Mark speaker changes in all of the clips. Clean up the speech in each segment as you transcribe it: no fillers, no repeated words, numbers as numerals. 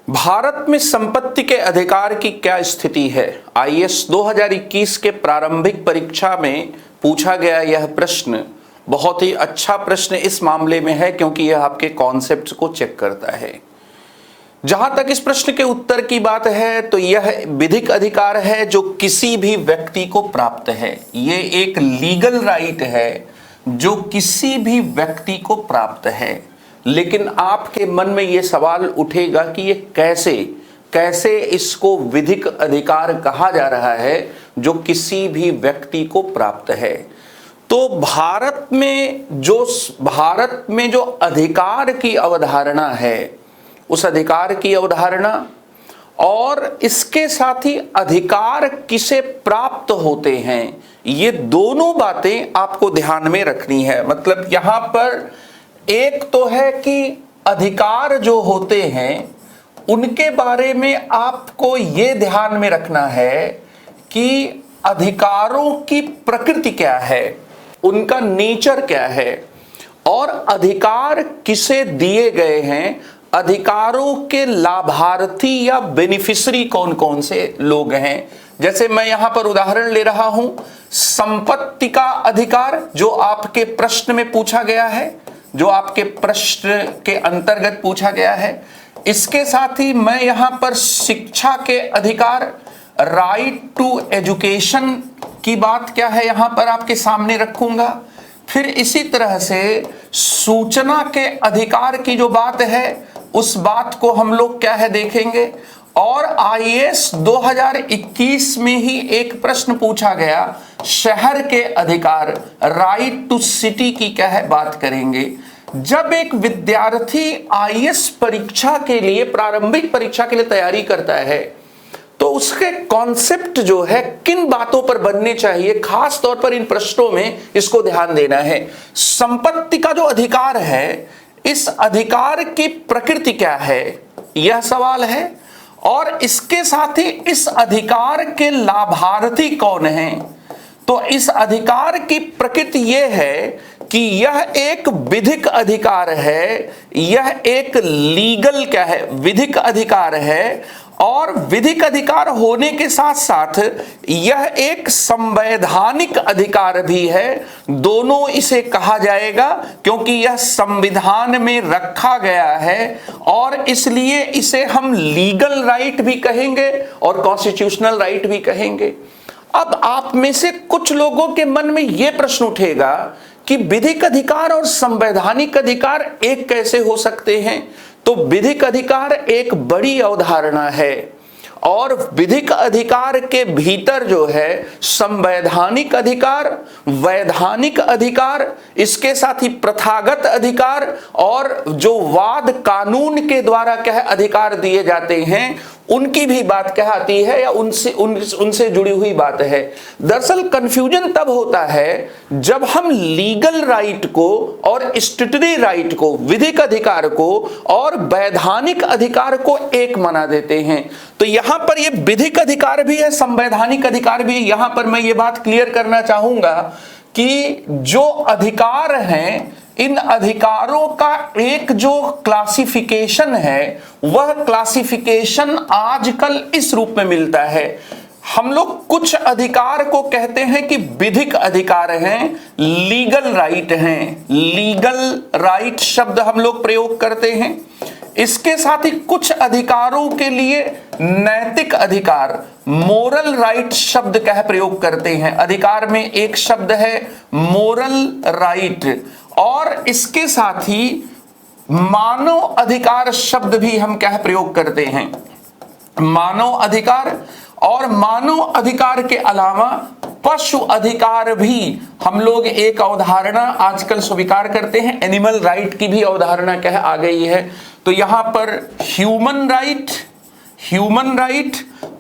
Speaker 1: भारत में संपत्ति के अधिकार की क्या स्थिति है? आईएएस 2021 के प्रारंभिक परीक्षा में पूछा गया यह प्रश्न बहुत ही अच्छा प्रश्न इस मामले में है क्योंकि यह आपके कॉन्सेप्ट्स को चेक करता है। जहां तक इस प्रश्न के उत्तर की बात है तो यह विधिक अधिकार है जो किसी भी व्यक्ति को प्राप्त है। यह एक लीगल राइट है जो किसी भी व्यक्ति को प्राप्त है। लेकिन आपके मन में यह सवाल उठेगा कि ये कैसे इसको विधिक अधिकार कहा जा रहा है जो किसी भी व्यक्ति को प्राप्त है। तो भारत में जो अधिकार की अवधारणा है, उस अधिकार की अवधारणा और इसके साथ ही अधिकार किसे प्राप्त होते हैं, ये दोनों बातें आपको ध्यान में रखनी है। मतलब यहां पर एक तो है कि अधिकार जो होते हैं उनके बारे में आपको ये ध्यान में रखना है कि अधिकारों की प्रकृति क्या है, उनका नेचर क्या है और अधिकार किसे दिए गए हैं, अधिकारों के लाभार्थी या बेनिफिशियरी कौन कौन से लोग हैं। जैसे मैं यहां पर उदाहरण ले रहा हूं, संपत्ति का अधिकार जो आपके प्रश्न में पूछा गया है, जो आपके प्रश्न के अंतर्गत पूछा गया है। इसके साथ ही मैं यहां पर शिक्षा के अधिकार, राइट टू एजुकेशन की बात क्या है यहां पर आपके सामने रखूंगा। फिर इसी तरह से सूचना के अधिकार की जो बात है उस बात को हम लोग क्या है देखेंगे। और आईएएस 2021 में ही एक प्रश्न पूछा गया, शहर के अधिकार, राइट टू सिटी की क्या है बात करेंगे। जब एक विद्यार्थी आईएएस परीक्षा के लिए, प्रारंभिक परीक्षा के लिए तैयारी करता है तो उसके कॉन्सेप्ट जो है किन बातों पर बनने चाहिए, खास तौर पर इन प्रश्नों में इसको ध्यान देना है। संपत्ति का जो अधिकार है, इस अधिकार की प्रकृति क्या है, यह सवाल है। और इसके साथ ही इस अधिकार के लाभार्थी कौन हैं। तो इस अधिकार की प्रकृति यह है कि यह एक विधिक अधिकार है, यह एक लीगल क्या है, विधिक अधिकार है। और विधिक अधिकार होने के साथ साथ यह एक संवैधानिक अधिकार भी है। दोनों इसे कहा जाएगा क्योंकि यह संविधान में रखा गया है और इसलिए इसे हम लीगल राइट भी कहेंगे और कॉन्स्टिट्यूशनल राइट भी कहेंगे। अब आप में से कुछ लोगों के मन में यह प्रश्न उठेगा कि विधिक अधिकार और संवैधानिक अधिकार एक कैसे हो सकते हैं। तो विधिक अधिकार एक बड़ी अवधारणा है और विधिक अधिकार के भीतर जो है संवैधानिक अधिकार, वैधानिक अधिकार, इसके साथ ही प्रथागत अधिकार और जो वाद कानून के द्वारा क्या अधिकार दिए जाते हैं उनकी भी बात क्या आती है या उनसे जुड़ी हुई बात है। दरअसल कंफ्यूजन तब होता है जब हम लीगल राइट को और स्टैट्यूटरी राइट को, विधिक अधिकार को और वैधानिक अधिकार को एक मना देते हैं। तो यहां पर ये विधिक अधिकार भी है, संवैधानिक अधिकार भी है। यहां पर मैं ये बात क्लियर करना चाहूंगा कि जो अधिकार हैं, इन अधिकारों का एक जो क्लासिफिकेशन है वह क्लासिफिकेशन आजकल इस रूप में मिलता है। हम लोग कुछ अधिकार को कहते हैं कि विधिक अधिकार हैं, लीगल राइट हैं, लीगल राइट शब्द हम लोग प्रयोग करते हैं। इसके साथ ही कुछ अधिकारों के लिए नैतिक अधिकार, मोरल राइट शब्द का प्रयोग करते हैं। अधिकार में एक शब्द है मोरल राइट और इसके साथ ही मानव अधिकार शब्द भी हम क्या प्रयोग करते हैं, मानव अधिकार। और मानव अधिकार के अलावा पशु अधिकार भी हम लोग एक अवधारणा आजकल स्वीकार करते हैं, एनिमल राइट की भी अवधारणा क्या आ गई है। तो यहां पर ह्यूमन राइट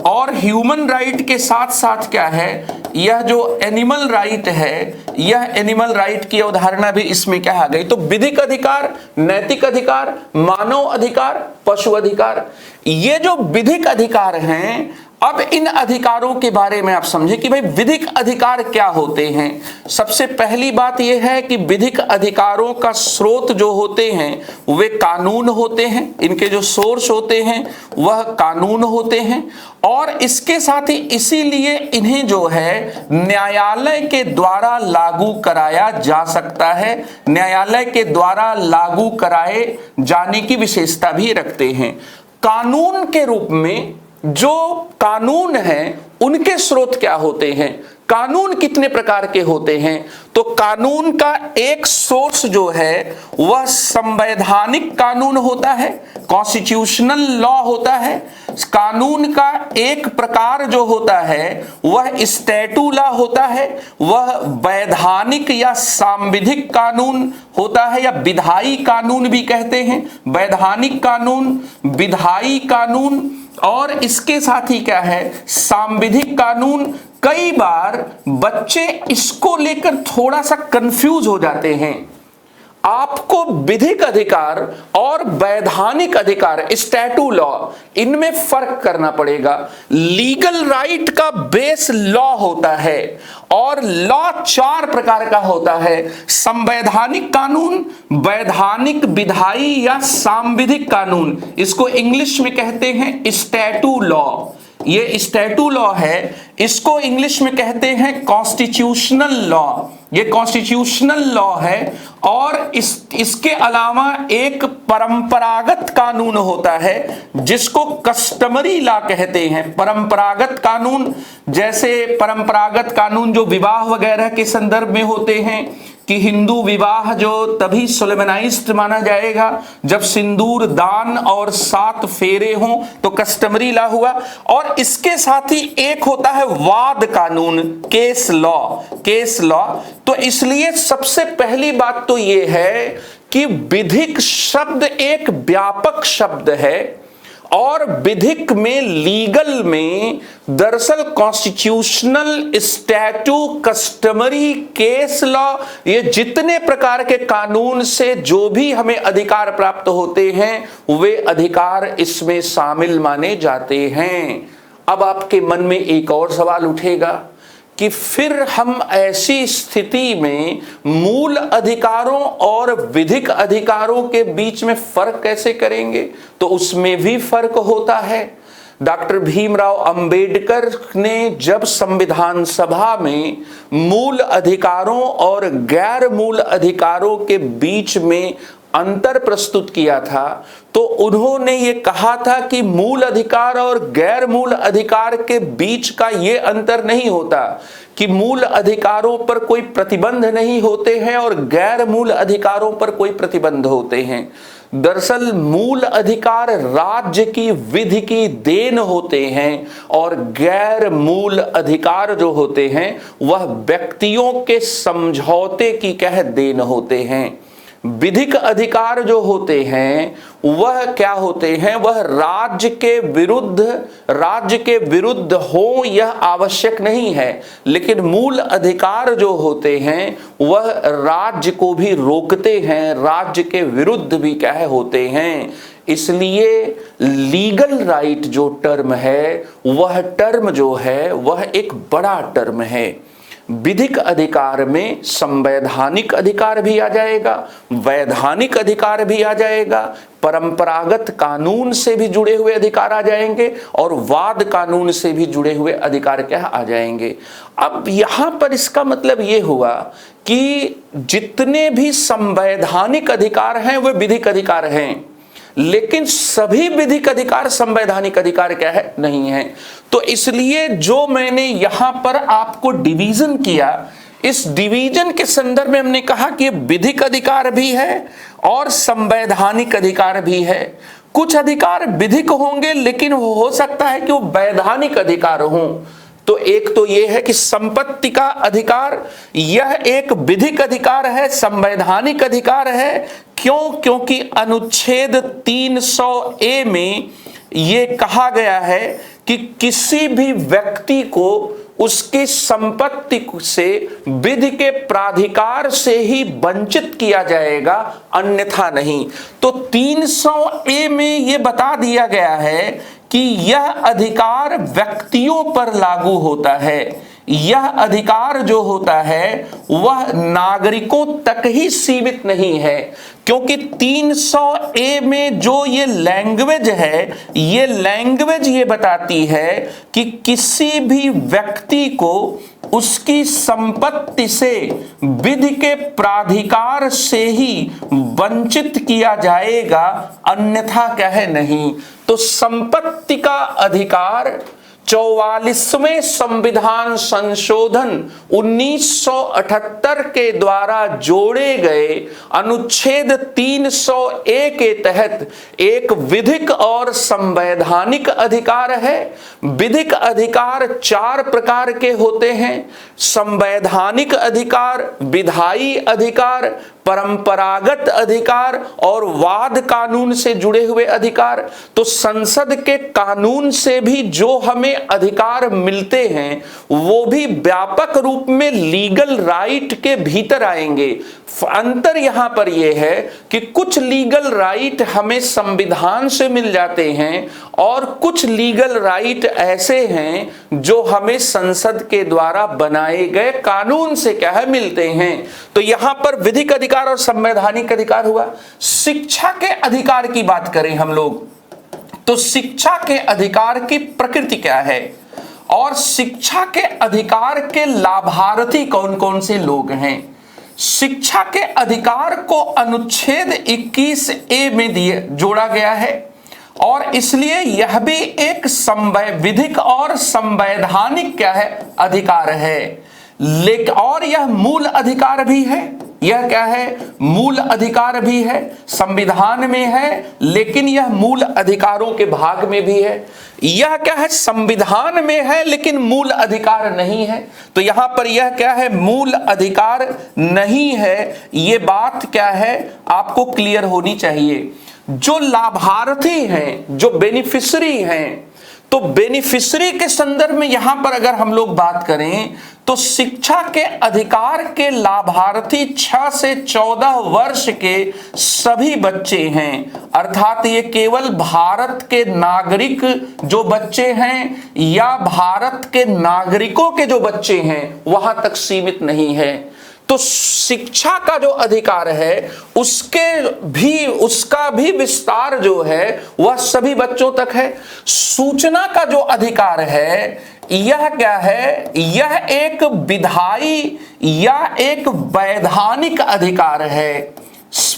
Speaker 1: और ह्यूमन राइट के साथ साथ क्या है, यह जो एनिमल राइट है, यह एनिमल राइट की अवधारणा भी इसमें क्या आ गई। तो विधिक अधिकार, नैतिक अधिकार, मानव अधिकार, पशु अधिकार, ये जो विधिक अधिकार हैं अब इन अधिकारों के बारे में आप समझें कि भाई विधिक अधिकार क्या होते हैं। सबसे पहली बात यह है कि विधिक अधिकारों का स्रोत जो होते हैं वे कानून होते हैं, इनके जो सोर्स होते हैं वह कानून होते हैं, और इसके साथ ही इसीलिए इन्हें जो है न्यायालय के द्वारा लागू कराया जा सकता है, न्यायालय के द्वारा लागू कराए जाने की विशेषता भी रखते हैं। कानून के रूप में जो कानून हैं उनके स्रोत क्या होते हैं, कानून कितने प्रकार के होते हैं, तो कानून का एक सोर्स जो है वह संवैधानिक कानून होता है, कॉन्स्टिट्यूशनल लॉ होता है। कानून का एक प्रकार जो होता है वह स्टैट्यू लॉ होता है, वह वैधानिक या सांविधिक कानून होता है, या विधायी कानून भी कहते हैं, वैधानिक कानून, विधायी कानून, और इसके साथ ही क्या है सांविधिक कानून। कई बार बच्चे इसको लेकर थोड़ा सा कंफ्यूज हो जाते हैं। आपको विधिक अधिकार और वैधानिक अधिकार, स्टैट्यू लॉ, इनमें फर्क करना पड़ेगा। लीगल राइट का बेस लॉ होता है, और लॉ 4 प्रकार का होता है, संवैधानिक कानून, वैधानिक, विधायी या सांविधिक कानून। इसको इंग्लिश में कहते हैं स्टैट्यू लॉ। ये स्टैट्यू लॉ है, इसको इंग्लिश में कहते हैं कॉन्स्टिट्यूशनल लॉ, ये कॉन्स्टिट्यूशनल लॉ है। और इसके अलावा एक परंपरागत कानून होता है जिसको कस्टमरी लॉ कहते हैं। परंपरागत कानून, जैसे परंपरागत कानून जो विवाह वगैरह के संदर्भ में होते हैं कि हिंदू विवाह जो तभी सोलेमनाइज्ड माना जाएगा जब सिंदूर दान और 7 फेरे हों, तो कस्टमरी लॉ हुआ। और इसके साथ ही एक होता है वाद कानून, केस लॉ, केस लॉ। तो इसलिए सबसे पहली बात तो यह है कि विधिक शब्द एक व्यापक शब्द है, और विधिक में, लीगल में दरअसल constitutional, statute, customary, case law, ये जितने प्रकार के कानून से जो भी हमें अधिकार प्राप्त होते हैं वे अधिकार इसमें शामिल माने जाते हैं। अब आपके मन में एक और सवाल उठेगा कि फिर हम ऐसी स्थिति में मूल अधिकारों और विधिक अधिकारों के बीच में फर्क कैसे करेंगे, तो उसमें भी फर्क होता है। डॉक्टर भीमराव अंबेडकर ने जब संविधान सभा में मूल अधिकारों और गैर मूल अधिकारों के बीच में अंतर प्रस्तुत किया था, तो उन्होंने ये कहा था कि मूल अधिकार और गैर मूल अधिकार के बीच का ये अंतर नहीं होता कि मूल अधिकारों पर कोई प्रतिबंध नहीं होते हैं और गैर मूल अधिकारों पर कोई प्रतिबंध होते हैं। दरअसल मूल अधिकार राज्य की विधि की देन होते हैं, और गैर मूल अधिकार जो होते हैं वह व्यक्तियों के समझौते की कह देन होते हैं। विधिक अधिकार जो होते हैं वह क्या होते हैं, वह राज्य के विरुद्ध हो यह आवश्यक नहीं है, लेकिन मूल अधिकार जो होते हैं वह राज्य को भी रोकते हैं, राज्य के विरुद्ध भी क्या होते हैं। इसलिए लीगल राइट जो टर्म है वह टर्म जो है वह एक बड़ा टर्म है। विधिक अधिकार में संवैधानिक अधिकार भी आ जाएगा, वैधानिक अधिकार भी आ जाएगा, परंपरागत कानून से भी जुड़े हुए अधिकार आ जाएंगे, और वाद कानून से भी जुड़े हुए अधिकार क्या आ जाएंगे। अब यहां पर इसका मतलब यह हुआ कि जितने भी संवैधानिक अधिकार हैं वे विधिक अधिकार हैं, लेकिन सभी विधिक अधिकार संवैधानिक अधिकार क्या है, नहीं है। तो इसलिए जो मैंने यहां पर आपको डिवीजन किया, इस डिवीजन के संदर्भ में हमने कहा कि विधिक अधिकार भी है और संवैधानिक अधिकार भी है। कुछ अधिकार विधिक होंगे लेकिन हो सकता है कि वो वैधानिक अधिकार हों। तो एक तो यह है कि संपत्ति का अधिकार, यह एक विधिक अधिकार है, संवैधानिक अधिकार है। क्यों? क्योंकि अनुच्छेद 300A में यह कहा गया है कि किसी भी व्यक्ति को उसकी संपत्ति से विधि के प्राधिकार से ही वंचित किया जाएगा, अन्यथा नहीं। तो 300A में यह बता दिया गया है कि यह अधिकार व्यक्तियों पर लागू होता है। यह अधिकार जो होता है वह नागरिकों तक ही सीमित नहीं है, क्योंकि 300A में जो ये लैंग्वेज है, ये लैंग्वेज ये बताती है कि किसी भी व्यक्ति को उसकी संपत्ति से विधि के प्राधिकार से ही वंचित किया जाएगा, अन्यथा क्या है नहीं। तो संपत्ति का अधिकार 44वें संविधान संशोधन 1978 के द्वारा जोड़े गए अनुच्छेद 300A के तहत एक विधिक और संवैधानिक अधिकार है। विधिक अधिकार 4 प्रकार के होते हैं: संवैधानिक अधिकार, विधायी अधिकार, परंपरागत अधिकार और वाद कानून से जुड़े हुए अधिकार। तो संसद के कानून से भी जो हमें अधिकार मिलते हैं वो भी व्यापक रूप में लीगल राइट के भीतर आएंगे। अंतर यहां पर यह है कि कुछ लीगल राइट हमें संविधान से मिल जाते हैं और कुछ लीगल राइट ऐसे हैं जो हमें संसद के द्वारा बनाए गए कानून से क्या है मिलते हैं। तो यहां पर विधिक अधिकार और संवैधानिक अधिकार हुआ। शिक्षा के अधिकार की बात करें हम लोग, तो शिक्षा के अधिकार की प्रकृति क्या है और शिक्षा के अधिकार के लाभार्थी कौन कौन से लोग हैं। शिक्षा के अधिकार को अनुच्छेद 21A में जोड़ा गया है और इसलिए यह भी एक विधिक और संवैधानिक क्या है अधिकार है। लेकिन और यह मूल अधिकार भी है। यह क्या है? मूल अधिकार भी है, संविधान में है, लेकिन यह मूल अधिकारों के भाग में भी है। यह क्या है? संविधान में है लेकिन मूल अधिकार नहीं है। तो यहां पर यह क्या है? मूल अधिकार नहीं है। ये बात क्या है आपको क्लियर होनी चाहिए। जो लाभार्थी हैं, जो बेनिफिशियरी हैं, तो बेनिफिशियरी के संदर्भ में यहां पर अगर हम लोग बात करें तो शिक्षा के अधिकार के लाभार्थी 6 से 14 वर्ष के सभी बच्चे हैं। अर्थात ये केवल भारत के नागरिक जो बच्चे हैं या भारत के नागरिकों के जो बच्चे हैं वहां तक सीमित नहीं है। तो शिक्षा का जो अधिकार है उसका भी विस्तार जो है वह सभी बच्चों तक है। सूचना का जो अधिकार है यह क्या है? यह एक विधायी या एक वैधानिक अधिकार है।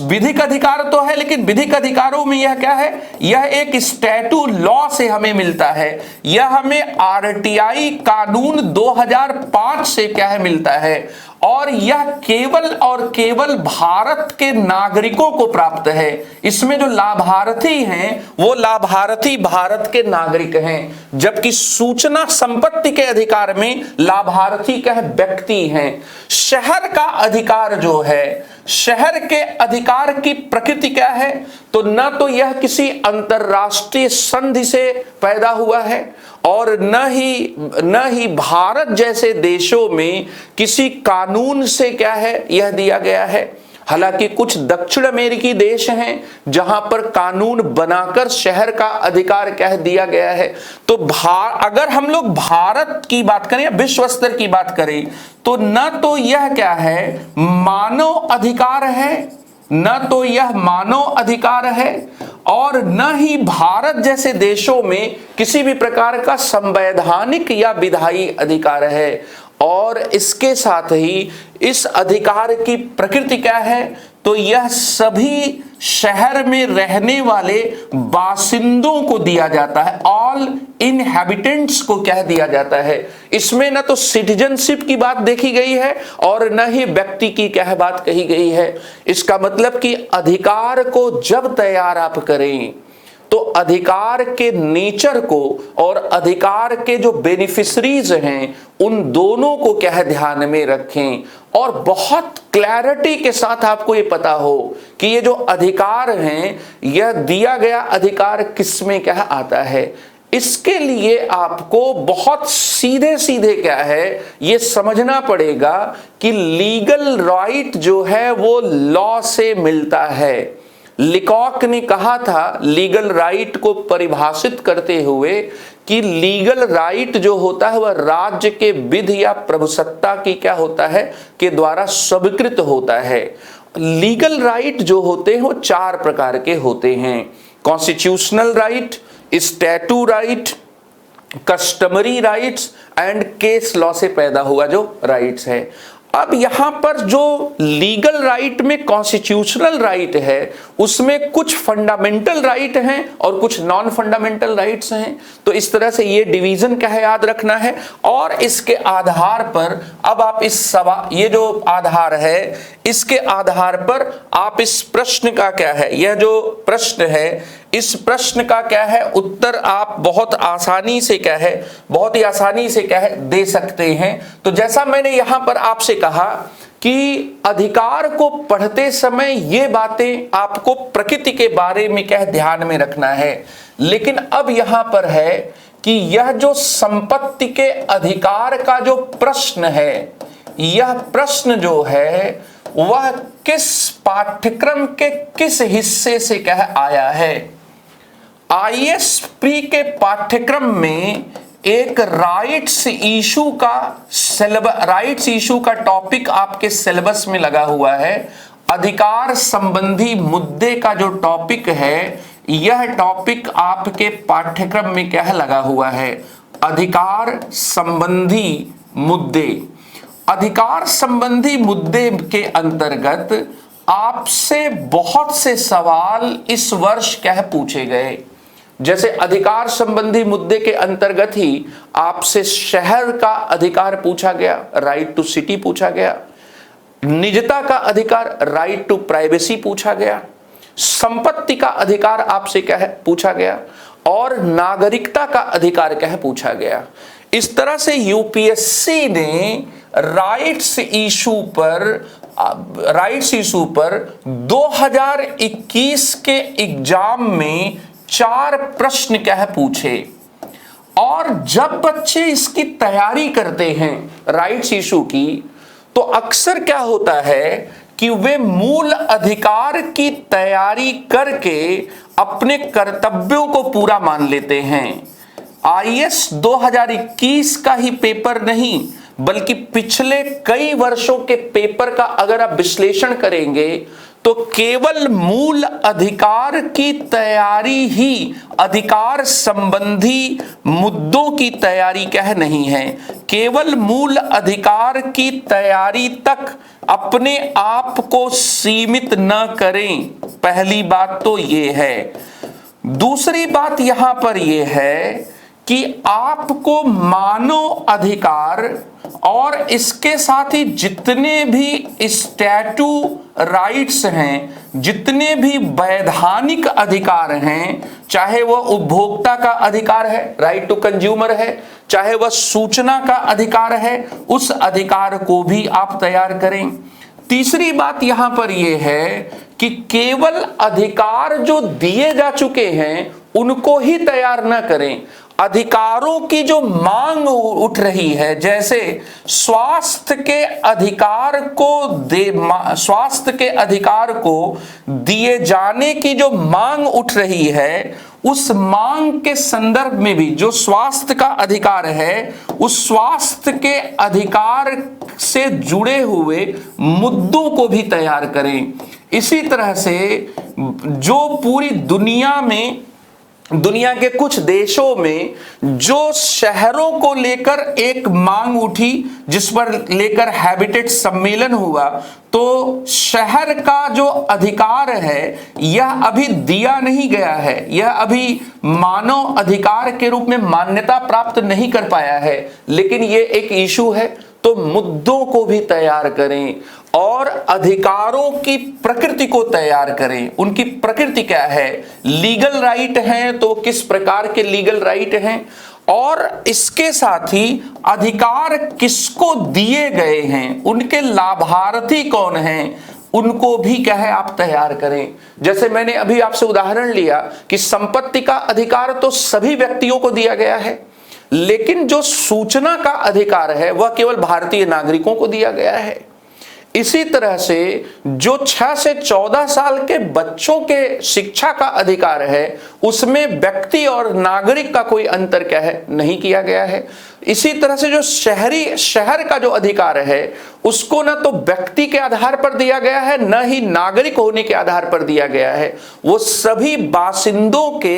Speaker 1: विधिक अधिकार तो है लेकिन विधिक अधिकारों में यह क्या है? यह एक स्टैट्यू लॉ से हमें मिलता है। यह हमें आरटीआई कानून 2005 से क्या है मिलता है और यह केवल और केवल भारत के नागरिकों को प्राप्त है। इसमें जो लाभार्थी हैं वो लाभार्थी भारत के नागरिक हैं, जबकि सूचना संपत्ति के अधिकार में लाभार्थी क्या है? व्यक्ति हैं। शहर का अधिकार जो है, शहर के अधिकार की प्रकृति क्या है? तो न तो यह किसी अंतरराष्ट्रीय संधि से पैदा हुआ है और न ही भारत जैसे देशों में किसी कानून से क्या है यह दिया गया है। हालांकि कुछ दक्षिण अमेरिकी देश हैं जहां पर कानून बनाकर शहर का अधिकार कह दिया गया है। तो अगर हम लोग भारत की बात करें या विश्व स्तर की बात करें तो न तो यह क्या है मानव अधिकार है, न तो यह मानव अधिकार है और न ही भारत जैसे देशों में किसी भी प्रकार का संवैधानिक या विधायी अधिकार है। और इसके साथ ही इस अधिकार की प्रकृति क्या है? तो यह सभी शहर में रहने वाले बासिंदों को दिया जाता है, ऑल इनहैबिटेंट्स को कह दिया जाता है। इसमें न तो सिटीजनशिप की बात देखी गई है और न ही व्यक्ति की क्या बात कही गई है। इसका मतलब कि अधिकार को जब तैयार आप करें तो अधिकार के नेचर को और अधिकार के जो बेनिफिशरीज हैं उन दोनों को क्या है ध्यान में रखें और बहुत क्लैरिटी के साथ आपको ये पता हो कि ये जो अधिकार हैं यह दिया गया अधिकार किस में क्या आता है। इसके लिए आपको बहुत सीधे सीधे क्या है ये समझना पड़ेगा कि लीगल राइट जो है वो लॉ से मिलता है। लिकॉक ने कहा था लीगल राइट को परिभाषित करते हुए कि लीगल राइट जो होता है वह राज्य के विधि या प्रभुसत्ता की क्या होता है के द्वारा स्वीकृत होता है। लीगल राइट जो होते हैं वो 4 प्रकार के होते हैं, constitutional right, statue right, customary rights and case law से पैदा हुआ जो राइट्स है। अब यहां पर जो लीगल राइट में कॉन्स्टिट्यूशनल राइट है उसमें कुछ फंडामेंटल राइट हैं और कुछ नॉन फंडामेंटल राइट्स हैं। तो इस तरह से ये डिवीजन क्या है याद रखना है। और इसके आधार पर अब आप इस सवाल, ये जो आधार है इसके आधार पर आप इस प्रश्न का क्या है, यह जो प्रश्न है इस प्रश्न का क्या है उत्तर आप बहुत आसानी से क्या है, बहुत ही आसानी से क्या है दे सकते हैं। तो जैसा मैंने यहां पर आपसे कहा कि अधिकार को पढ़ते समय ये बातें आपको प्रकृति के बारे में क्या है ध्यान में रखना है। लेकिन अब यहां पर है कि यह जो संपत्ति के अधिकार का जो प्रश्न है, यह प्रश्न जो है वह किस पाठ्यक्रम के किस हिस्से से क्या है आया है। आईएएस प्री के पाठ्यक्रम में एक राइट्स इशू का टॉपिक आपके सिलेबस में लगा हुआ है। अधिकार संबंधी मुद्दे का जो टॉपिक है यह टॉपिक आपके पाठ्यक्रम में क्या है लगा हुआ है, अधिकार संबंधी मुद्दे। अधिकार संबंधी मुद्दे के अंतर्गत आपसे बहुत से सवाल इस वर्ष क्या है पूछे गए। जैसे अधिकार संबंधी मुद्दे के अंतर्गत ही आपसे शहर का अधिकार पूछा गया, राइट टू सिटी पूछा गया, निजता का अधिकार, राइट टू प्राइवेसी पूछा गया, संपत्ति का अधिकार आपसे क्या है पूछा गया, और नागरिकता का अधिकार क्या है पूछा गया। इस तरह से यूपीएससी ने राइट्स इशू पर 2021 के एग्जाम में 4 प्रश्न क्या है पूछे। और जब बच्चे इसकी तैयारी करते हैं राइट्स इशू की, तो अक्सर क्या होता है कि वे मूल अधिकार की तैयारी करके अपने कर्तव्यों को पूरा मान लेते हैं। आईएएस 2021 का ही पेपर नहीं बल्कि पिछले कई वर्षों के पेपर का अगर आप विश्लेषण करेंगे तो केवल मूल अधिकार की तैयारी ही अधिकार संबंधी मुद्दों की तैयारी क्या है नहीं है। केवल मूल अधिकार की तैयारी तक अपने आप को सीमित न करें, पहली बात तो ये है। दूसरी बात यहां पर यह है कि आपको मानव अधिकार और इसके साथ ही जितने भी स्टैटू राइट्स हैं, जितने भी वैधानिक अधिकार हैं, चाहे वह उपभोक्ता का अधिकार है, राइट टू कंज्यूमर है, चाहे वह सूचना का अधिकार है, उस अधिकार को भी आप तैयार करें। तीसरी बात यहां पर यह है कि केवल अधिकार जो दिए जा चुके हैं उनको ही तैयार न करें। अधिकारों की जो मांग उठ रही है, जैसे स्वास्थ्य के अधिकार को दिए जाने की जो मांग उठ रही है, उस मांग के संदर्भ में भी जो स्वास्थ्य का अधिकार है, उस स्वास्थ्य के अधिकार से जुड़े हुए मुद्दों को भी तैयार करें। इसी तरह से जो पूरी दुनिया के कुछ देशों में जो शहरों को लेकर एक मांग उठी, जिस पर लेकर हैबिटेट सम्मेलन हुआ, तो शहर का जो अधिकार है यह अभी दिया नहीं गया है, यह अभी मानव अधिकार के रूप में मान्यता प्राप्त नहीं कर पाया है, लेकिन यह एक इशू है। तो मुद्दों को भी तैयार करें और अधिकारों की प्रकृति को तैयार करें। उनकी प्रकृति क्या है, लीगल राइट हैं तो किस प्रकार के लीगल राइट हैं, और इसके साथ ही अधिकार किसको दिए गए हैं, उनके लाभार्थी कौन हैं, उनको भी क्या है आप तैयार करें। जैसे मैंने अभी आपसे उदाहरण लिया कि संपत्ति का अधिकार तो सभी व्यक्तियों को दिया गया है, लेकिन जो सूचना का अधिकार है वह केवल भारतीय नागरिकों को दिया गया है। इसी तरह से जो 6 से 14 साल के बच्चों के शिक्षा का अधिकार है उसमें व्यक्ति और नागरिक का कोई अंतर क्या है नहीं किया गया है। इसी तरह से जो शहर का जो अधिकार है उसको न तो व्यक्ति के आधार पर दिया गया है न ही नागरिक होने के आधार पर दिया गया है, वो सभी बासिंदों के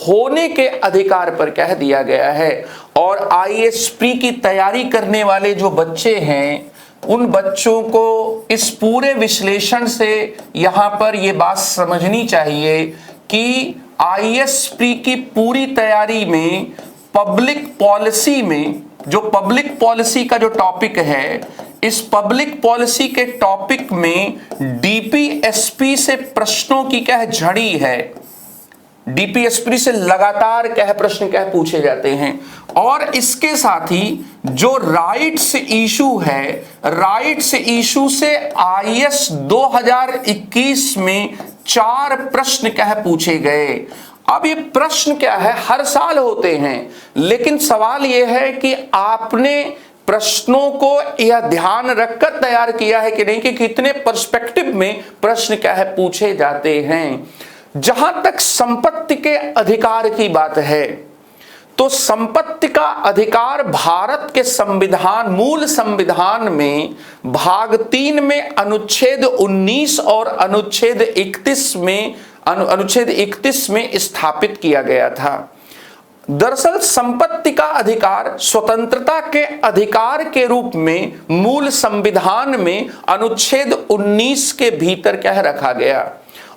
Speaker 1: होने के अधिकार पर क्या है दिया गया है। और आईएएस की तैयारी करने वाले जो बच्चे हैं उन बच्चों को इस पूरे विश्लेषण से यहां पर यह बात समझनी चाहिए कि आईएएस की पूरी तैयारी में पब्लिक पॉलिसी में जो पब्लिक पॉलिसी का जो टॉपिक है, इस पब्लिक पॉलिसी के टॉपिक में डीपीएसपी से प्रश्नों की क्या है झड़ी है। डीपीएसपी से लगातार क्या प्रश्न क्या पूछे जाते हैं। और इसके साथ ही जो राइट्स इशू है, राइट्स इशू से आईएएस 2021 में 4 प्रश्न क्या पूछे गए। अब ये प्रश्न क्या है हर साल होते हैं, लेकिन सवाल यह है कि आपने प्रश्नों को यह ध्यान रखकर तैयार किया है कि नहीं कि कितने पर्सपेक्टिव में प्रश्न क्या है पूछे जाते हैं। जहां तक संपत्ति के अधिकार की बात है तो संपत्ति का अधिकार भारत के संविधान, मूल संविधान में भाग 3 में अनुच्छेद 19 और अनुच्छेद 31 में स्थापित किया गया था। दरअसल संपत्ति का अधिकार स्वतंत्रता के अधिकार के रूप में मूल संविधान में अनुच्छेद 19 के भीतर क्या है रखा गया।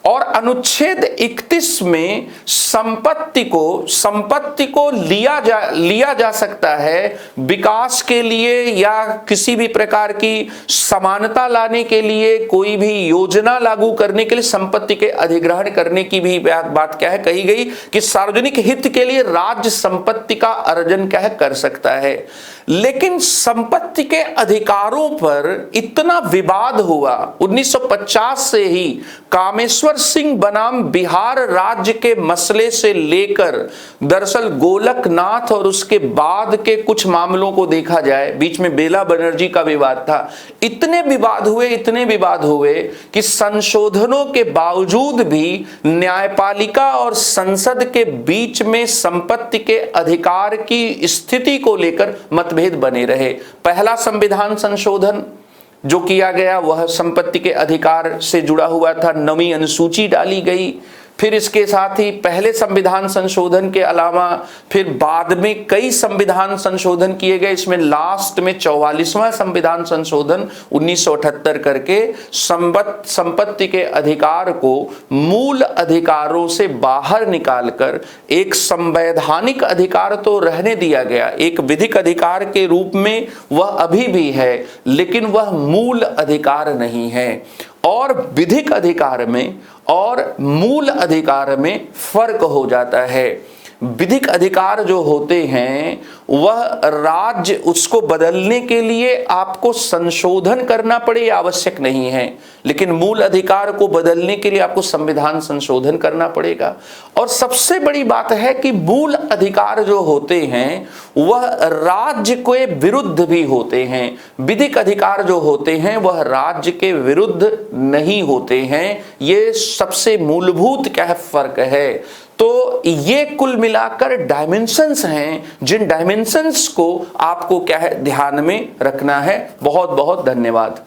Speaker 1: और अनुच्छेद 31 में संपत्ति को लिया जा सकता है विकास के लिए या किसी भी प्रकार की समानता लाने के लिए, कोई भी योजना लागू करने के लिए संपत्ति के अधिग्रहण करने की भी बात क्या है कही गई कि सार्वजनिक हित के लिए राज्य संपत्ति का अर्जन क्या है कर सकता है। लेकिन संपत्ति के अधिकारों पर इतना विवाद हुआ 1950 से ही कामेश्वर सिंह बनाम बिहार राज्य के मसले से लेकर दरअसल गोलकनाथ और उसके बाद के कुछ मामलों को देखा जाए, बीच में बेला बनर्जी का विवाद था। इतने विवाद हुए कि संशोधनों के बावजूद भी न्यायपालिका और संसद के बीच में संपत्ति के अधिकार की स्थिति को लेकर मतभेद बने रहे। पहला संविधान संशोधन जो किया गया वह संपत्ति के अधिकार से जुड़ा हुआ था, 9वीं अनुसूची डाली गई। फिर इसके साथ ही पहले संविधान संशोधन के अलावा फिर बाद में कई संविधान संशोधन किए गए। इसमें लास्ट में 44वां संविधान संशोधन 1978 करके संपत्ति के अधिकार को मूल अधिकारों से बाहर निकालकर एक संवैधानिक अधिकार तो रहने दिया गया, एक विधिक अधिकार के रूप में वह अभी भी है, लेकिन वह मूल अधिकार नहीं है। और विधिक अधिकार में और मूल अधिकार में फर्क हो जाता है। विधिक अधिकार जो होते हैं वह राज्य उसको बदलने के लिए आपको संशोधन करना पड़े आवश्यक नहीं है, लेकिन मूल अधिकार को बदलने के लिए आपको संविधान संशोधन करना पड़ेगा। और सबसे बड़ी बात है कि मूल अधिकार जो होते हैं वह राज्य के विरुद्ध भी होते हैं, विधिक अधिकार जो होते हैं वह राज्य के विरुद्ध नहीं होते हैं। ये सबसे मूलभूत क्या है फर्क है। तो ये कुल मिलाकर डायमेंशंस हैं, जिन डायमेंशंस को आपको क्या है ध्यान में रखना है। बहुत बहुत धन्यवाद।